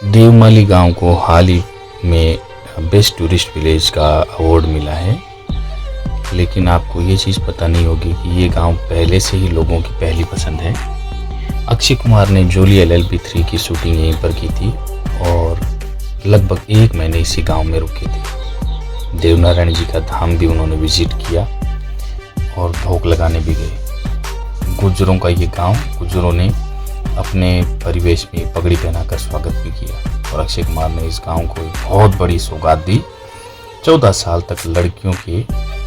देवमाली गांव को हाल ही में बेस्ट टूरिस्ट विलेज का अवार्ड मिला है, लेकिन आपको ये चीज़ पता नहीं होगी कि ये गांव पहले से ही लोगों की पहली पसंद है। अक्षय कुमार ने जोली LLB 3 की शूटिंग यहीं पर की थी और लगभग 1 महीने इसी गांव में रुके थे। देवनारायण जी का धाम भी उन्होंने विजिट किया और भोग लगाने भी गए। गुर्जरों का ये गांव, गुर्जरों ने अपने परिवेश में पगड़ी पहनाकर स्वागत भी किया और अक्षय कुमार ने इस गांव को बहुत बड़ी सौगात दी। 14 साल तक लड़कियों के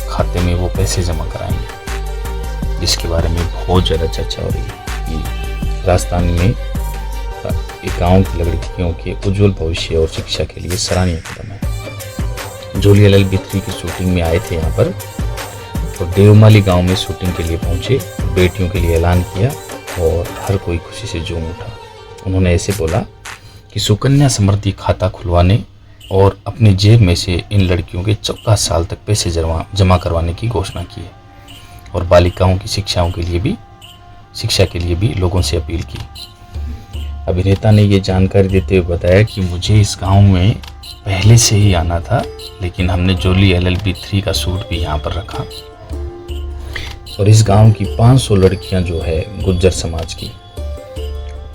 खाते में वो पैसे जमा कराएंगे, जिसके बारे में बहुत ज़्यादा चर्चा हो रही है कि राजस्थान में एक गाँव की लड़कियों के उज्जवल भविष्य और शिक्षा के लिए सराहनीय कदम है। जोली LLB 3 की शूटिंग में आए थे यहाँ पर, तो देवमाली गांव में शूटिंग के लिए पहुंचे, बेटियों के लिए ऐलान किया और हर कोई खुशी से झूम उठा। उन्होंने ऐसे बोला कि सुकन्या समृद्धि खाता खुलवाने और अपनी जेब में से इन लड़कियों के 14 साल तक पैसे जमा करवाने की घोषणा की है और बालिकाओं की शिक्षा के लिए भी लोगों से अपील की। अभिनेता ने ये जानकारी देते हुए बताया कि मुझे इस गांव में पहले से ही आना था, लेकिन हमने जोली LLB 3 का शूट भी यहाँ पर रखा और इस गांव की 500 लड़कियां जो है गुर्जर समाज की,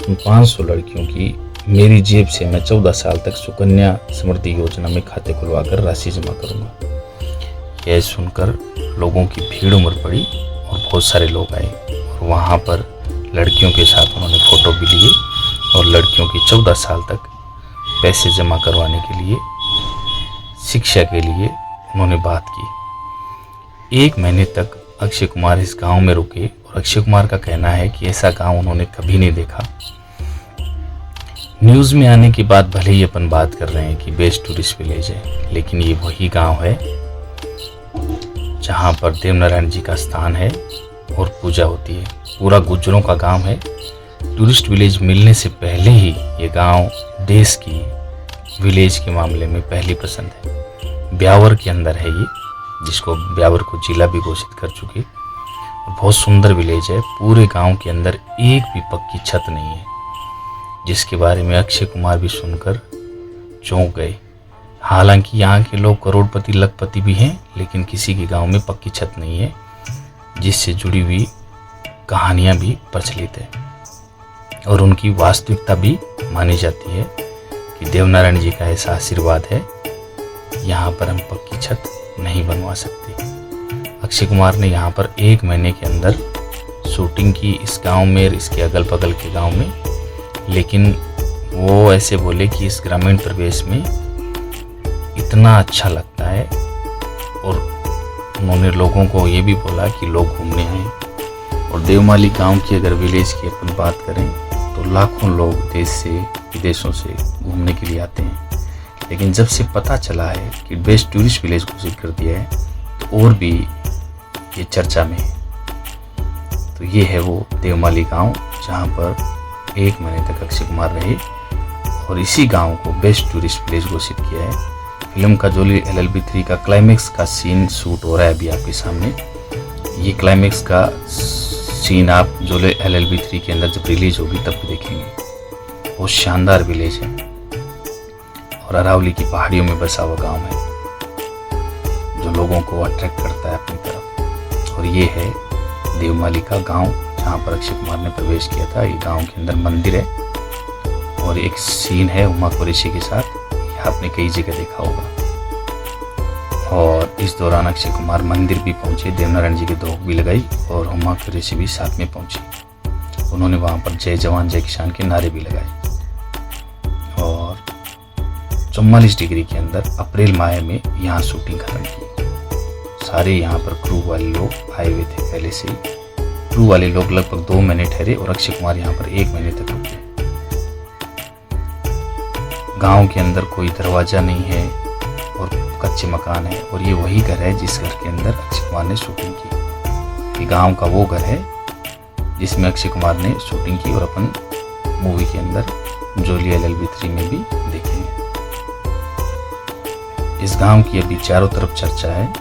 उन 500 लड़कियों की मेरी जेब से मैं 14 साल तक सुकन्या समृद्धि योजना में खाते खुलवाकर राशि जमा करूंगा। यह सुनकर लोगों की भीड़ उमड़ पड़ी और बहुत सारे लोग आए और वहां पर लड़कियों के साथ उन्होंने फोटो भी लिए और लड़कियों की 14 साल तक पैसे जमा करवाने के लिए, शिक्षा के लिए उन्होंने बात की। 1 महीने तक अक्षय कुमार इस गांव में रुके और अक्षय कुमार का कहना है कि ऐसा गांव उन्होंने कभी नहीं देखा। न्यूज़ में आने के बाद भले ही अपन बात कर रहे हैं कि बेस्ट टूरिस्ट विलेज है, लेकिन ये वही गांव है जहां पर देवनारायण जी का स्थान है और पूजा होती है। पूरा गुर्जरों का गांव है। टूरिस्ट विलेज मिलने से पहले ही ये गांव देश की विलेज के मामले में पहली पसंद है। ब्यावर के अंदर है ये, जिसको ब्यावर को जिला भी घोषित कर चुके। बहुत सुंदर विलेज है। पूरे गांव के अंदर एक भी पक्की छत नहीं है, जिसके बारे में अक्षय कुमार भी सुनकर चौंक गए। हालांकि यहाँ के लोग करोड़पति लखपति भी हैं, लेकिन किसी के गांव में पक्की छत नहीं है, जिससे जुड़ी हुई कहानियाँ भी प्रचलित है और उनकी वास्तविकता भी मानी जाती है कि देवनारायण जी का ऐसा आशीर्वाद है, यहाँ पर हम पक्की छत नहीं बनवा सकते। अक्षय कुमार ने यहाँ पर 1 महीने के अंदर शूटिंग की इस गांव में, इसके अगल बगल के गांव में, लेकिन वो ऐसे बोले कि इस ग्रामीण परिवेश में इतना अच्छा लगता है और उन्होंने लोगों को ये भी बोला कि लोग घूमने आए। और देवमाली गांव की अगर विलेज की अपन बात करें तो लाखों लोग देश से विदेशों से घूमने के लिए आते हैं, लेकिन जब से पता चला है कि बेस्ट टूरिस्ट विलेज घोषित कर दिया है तो और भी ये चर्चा में है। तो ये है वो देवमाली गांव जहां पर 1 महीने तक अक्षय कुमार रहे और इसी गांव को बेस्ट टूरिस्ट विलेज घोषित किया है। फिल्म का जोली LLB 3 का क्लाइमेक्स का सीन शूट हो रहा है अभी आपके सामने। ये क्लाइमेक्स का सीन आप जोली LLB 3 के अंदर जब रिलीज होगी तब भी देखेंगे। बहुत शानदार विलेज है और अरावली की पहाड़ियों में बसा हुआ गांव है जो लोगों को अट्रैक्ट करता है अपनी तरफ। और ये है देवमाली का गांव जहाँ पर अक्षय कुमार ने प्रवेश किया था। ये गांव के अंदर मंदिर है और एक सीन है हुमा कुरैशी के साथ, यह आपने कई जगह देखा होगा। और इस दौरान अक्षय कुमार मंदिर भी पहुंचे, देवनारायण जी की धोख भी लगाई और हुमा कुरैशी भी साथ में पहुंची। उन्होंने वहाँ पर जय जवान जय किसान के नारे भी लगाए और 44 डिग्री के अंदर अप्रैल माह में यहाँ शूटिंग खत्म की। सारे यहाँ पर क्रू वाले लोग आए हुए थे पहले से ही। क्रू वाले लोग लगभग 2 महीने ठहरे और अक्षय कुमार यहाँ पर 1 महीने तक रुके। गांव के अंदर कोई दरवाजा नहीं है और कच्चे मकान है और ये वही घर है जिस घर के अंदर अक्षय कुमार ने शूटिंग की। ये गांव का वो घर है जिसमें अक्षय कुमार ने शूटिंग की और अपन मूवी के अंदर जोली LLB 3 में भी देखेंगे। इस गांव की अभी चारों तरफ चर्चा है,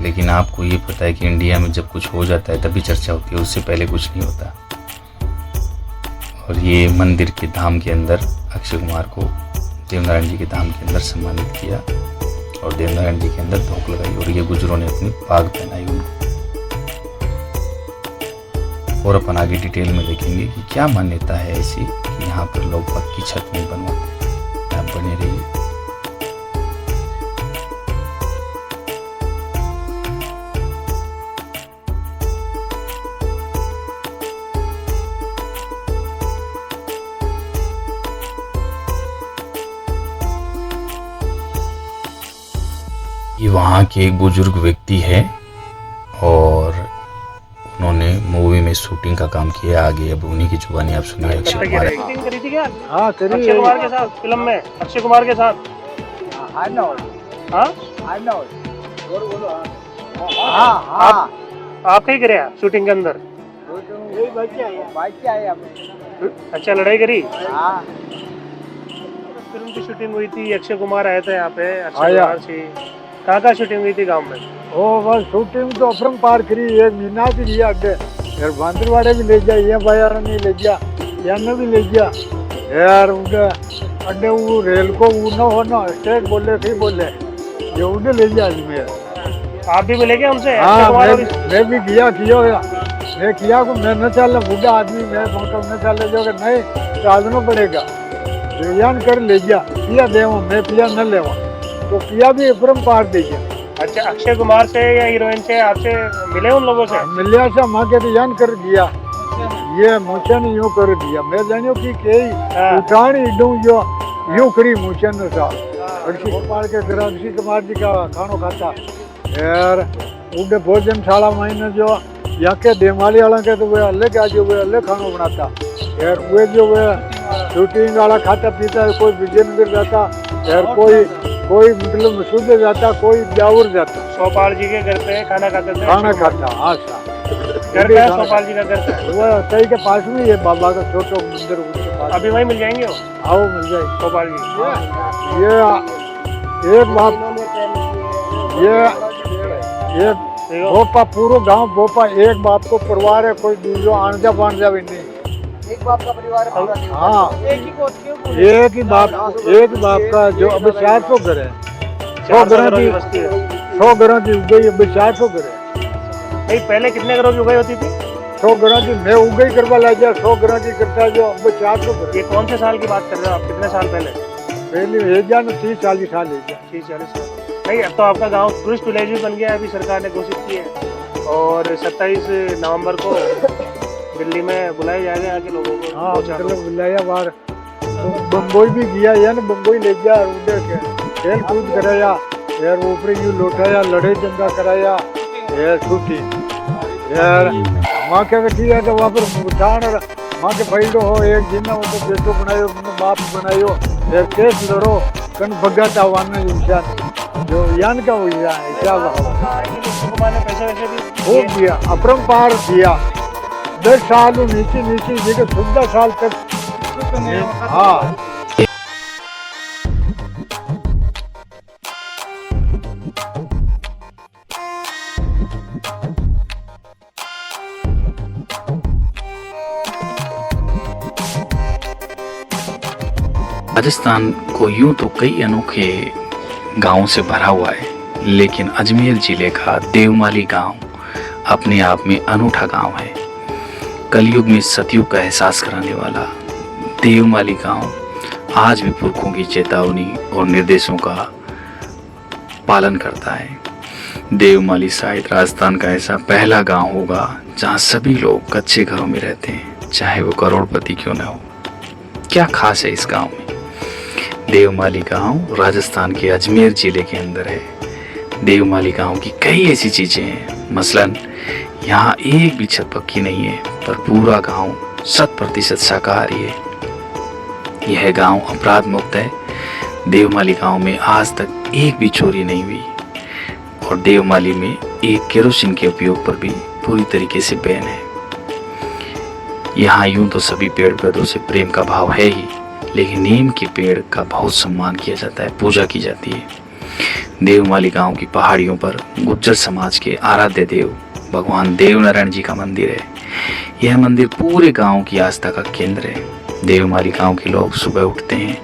लेकिन आपको ये पता है कि इंडिया में जब कुछ हो जाता है तभी चर्चा होती है, उससे पहले कुछ नहीं होता। और ये मंदिर के धाम के अंदर अक्षय कुमार को देवनारायण जी के धाम के अंदर सम्मानित किया और देवनारायण जी के अंदर धोख लगाई और ये गुजरों ने अपनी पाग पहनाई उनको। और अपन आगे डिटेल में देखेंगे कि क्या मान्यता है ऐसी कि यहाँ पर लोग पक्की छत नहीं बनवाते। आप बने रहिए। ये वहाँ के एक बुजुर्ग व्यक्ति है और उन्होंने मूवी में शूटिंग का काम किया। आगे अब उन्हीं की जुबानी आप सुनिए। अक्षय कुमार शूटिंग करी थी क्या? हाँ करी अक्षय कुमार के साथ फिल्म में, अक्षय कुमार के साथ। हाँ आप कहीं करे शूटिंग के अंदर? अच्छा, लड़ाई करी। फिल्म की शूटिंग हुई थी, अक्षय कुमार आए थे यहाँ पे। अक्षय कुमार से कहाँ शूटिंग हुई थी गांव में? ओ बस शूटिंग तो अपरम पार करी, एक महीना भी लिया अड्डे यार, बांदरवाड़े भी ले गया, ये बाजार नहीं ले गया, यार भी ले गया यार उधर अड्डे। वो रेल को वो न हो ना स्टेट बोले थे बोले ये उधर ले गया अजमेर। आप भी मिले क्या उनसे? हाँ मैं भी किया मैं किया को मैं न चल बूढ़ा आदमी, मैं मोटा न चल जो नहीं चालना पड़ेगा, यान कर ले गया पिया देवा, मैं पिया न लेवा तो पिया भी अपरम पार दे गया। अच्छा, अक्षय कुमार से या हीरोइन से आपसे मिले उन लोगों से? मिलिया से माँ के यान कर दिया, ये मुझे ने यूं कर दिया। मैं जानियो कि उठान इडू जो यूं करी मुझे ने सा गोपाल के घर अक्षय कुमार जी का खानो खाता यार। उधर भोजनशाला में जो याके देवाली वाला के तो वे अलग आज वे अलग खानो बनाता यार। वे जो वे शूटिंग वाला खाता पीता है, कोई विजयनगर जाता यार, कोई मतलब मसूद जाता, कोई ब्यावर जाता। सोपाल जी के घर पे खाना खाते थे? खाना खाता। हाँ घर पे सोपाल जी का घर पे? वो सही के पास में है बाबा का छोटा मंदिर, उसके पास। अभी वहीं मिल जाएंगे वो? आओ मिल जाएगी सोपाल जी। ये एक बात, ये भोपा पूरा गांव भोपा एक बाप को परिवार है, कोई दूसरा आंजा बांजा भी नहीं, एक बाप का परिवार है। हाँ एक ही बाप का जो अब 400 घर है, 100 घरों की उगई, अब 400 घर है। नहीं, पहले कितने घरों की उगाई होती थी? 100 घरों की मैं उगई करवा ला गया, 100 घरों की करता जो अब 400 घर। ये कौन से साल की बात कर रहे हो आप? कितने साल पहले? पहले 30-40 साल है। 30-40 साल। नहीं, अब तो आपका गांव टूरिस्ट विलेज भी बन गया है, अभी सरकार ने घोषित की है। और 27 नवंबर को दिल्ली में बुलाया जाएगा यहाँ के लोगों को। हाँ मतलब बुलाया बार बम्बई भी गया या ना, बम्बई ले गया उधर खेल कूद कराया यार, ऊपर यूँ लौटाया, लड़ाई दंगा कराया यार, छुट्टी यार। माँ क्या ठीक है तो वहाँ पर उठान माँ के भाई हो एक जिन्ना वो तो बेटो बनायो, बाप बनायो यार, केस लड़ो कन भगाता वाना इंसान जो यान का हो गया है क्या पैसे वैसे भी हो गया, अपरम पार दिया। 10 साल नीचे जगह 14 साल तक। हाँ राजस्थान को यूं तो कई अनोखे गांवों से भरा हुआ है, लेकिन अजमेर जिले का देवमाली गांव अपने आप में अनूठा गांव है। कलयुग में सतयुग का एहसास कराने वाला देवमाली गांव आज भी पुरखों की चेतावनी और निर्देशों का पालन करता है। देवमाली शायद राजस्थान का ऐसा पहला गांव होगा जहां सभी लोग कच्चे घरों में रहते हैं, चाहे वो करोड़पति क्यों न हो। क्या खास है इस गांव में? देवमाली गांव राजस्थान के अजमेर जिले के अंदर है। देवमाली गांव की कई ऐसी चीजें हैं, मसलन यहाँ एक भी छत पक्की नहीं है, पर पूरा गांव 100% शाकाहारी है। यह गांव अपराध मुक्त है। देवमाली गांव में आज तक एक भी चोरी नहीं हुई और देवमाली में एक केरोसिन के उपयोग पर भी पूरी तरीके से बैन है। यहाँ यूं तो सभी पेड़ पौधों से प्रेम का भाव है ही, लेकिन नीम के पेड़ का बहुत सम्मान किया जाता है, पूजा की जाती है। देवमाली गांव की पहाड़ियों पर गुज्जर समाज के आराध्य देव भगवान देवनारायण जी का मंदिर है। यह मंदिर पूरे गांव की आस्था का केंद्र है। देवमाली गांव के लोग सुबह उठते हैं,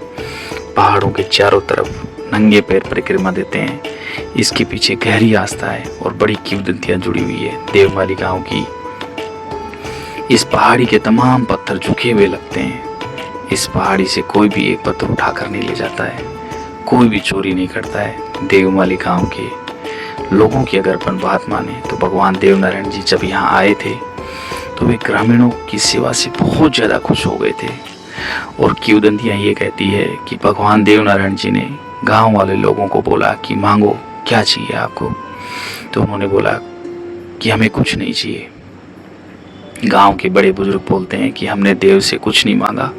पहाड़ों के चारों तरफ नंगे पैर परिक्रमा देते हैं। इसके पीछे गहरी आस्था है और बड़ी किंवदंतियां जुड़ी हुई है देवमाली गांव की। इस पहाड़ी के तमाम पत्थर झुके हुए लगते हैं। इस पहाड़ी से कोई भी एक पत्थर उठाकर नहीं ले जाता है, कोई भी चोरी नहीं करता है। देवमाली गांव के लोगों की अगर अपन बात माने तो भगवान देवनारायण जी जब यहाँ आए थे तो वे ग्रामीणों की सेवा से बहुत ज़्यादा खुश हो गए थे। और किंवदंतियाँ ये कहती है कि भगवान देवनारायण जी ने गांव वाले लोगों को बोला कि मांगो, क्या चाहिए आपको। तो उन्होंने बोला कि हमें कुछ नहीं चाहिए। गांव के बड़े बुजुर्ग बोलते हैं कि हमने देव से कुछ नहीं मांगा।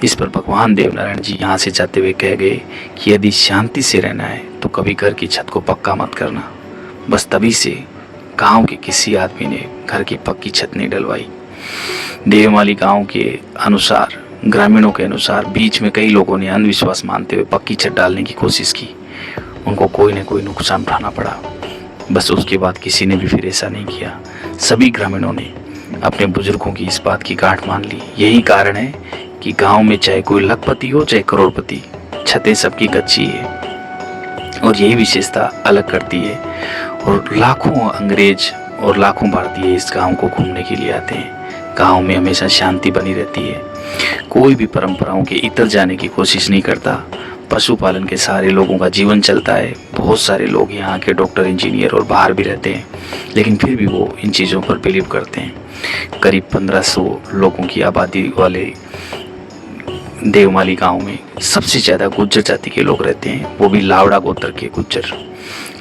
इस पर भगवान देवनारायण जी यहाँ से जाते हुए कह गए कि यदि शांति से रहना है तो कभी घर की छत को पक्का मत करना। बस तभी से गांव के किसी आदमी ने घर की पक्की छत नहीं डलवाई। देवमाली गांव के अनुसार, ग्रामीणों के अनुसार, बीच में कई लोगों ने अंधविश्वास मानते हुए पक्की छत डालने की कोशिश की। उनको कोई न कोई नुकसान उठाना पड़ा। बस उसके बाद किसी ने भी फिर ऐसा नहीं किया। सभी ग्रामीणों ने अपने बुजुर्गों की इस बात की गांठ मान ली। यही कारण है कि गांव में चाहे कोई लखपति हो चाहे करोड़पति, छतें सबकी कच्ची है। और यही विशेषता अलग करती है। और लाखों अंग्रेज और लाखों भारतीय इस गांव को घूमने के लिए आते हैं। गांव में हमेशा शांति बनी रहती है। कोई भी परंपराओं के इतर जाने की कोशिश नहीं करता। पशुपालन के सारे लोगों का जीवन चलता है। बहुत सारे लोग यहाँ के डॉक्टर, इंजीनियर और बाहर भी रहते हैं, लेकिन फिर भी वो इन चीज़ों पर बिलीव करते हैं। करीब 1500 लोगों की आबादी वाले देवमाली गांव में सबसे ज़्यादा गुज्जर जाति के लोग रहते हैं, वो भी लावड़ा गोत्र के गुज्जर।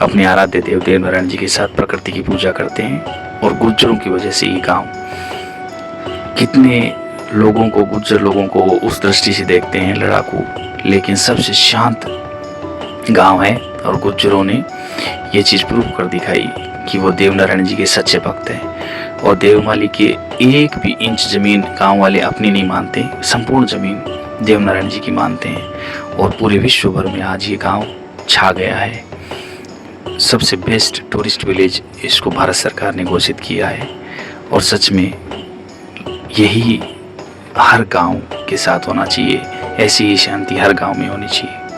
अपने आराध्य देव देवनारायण जी के साथ प्रकृति की पूजा करते हैं। और गुज्जरों की वजह से ये गांव कितने लोगों को, गुज्जर लोगों को उस दृष्टि से देखते हैं लड़ाकू, लेकिन सबसे शांत गांव है। और गुज्जरों ने ये चीज़ प्रूव कर दिखाई कि वो देवनारायण जी के सच्चे भक्त हैं। और देवमाली के एक भी इंच जमीन गांव वाले अपनी नहीं मानते, संपूर्ण जमीन देवनारायण जी की मानते हैं। और पूरे विश्व भर में आज ये गांव छा गया है। सबसे बेस्ट टूरिस्ट विलेज इसको भारत सरकार ने घोषित किया है। और सच में यही हर गांव के साथ होना चाहिए। ऐसी ही शांति हर गांव में होनी चाहिए।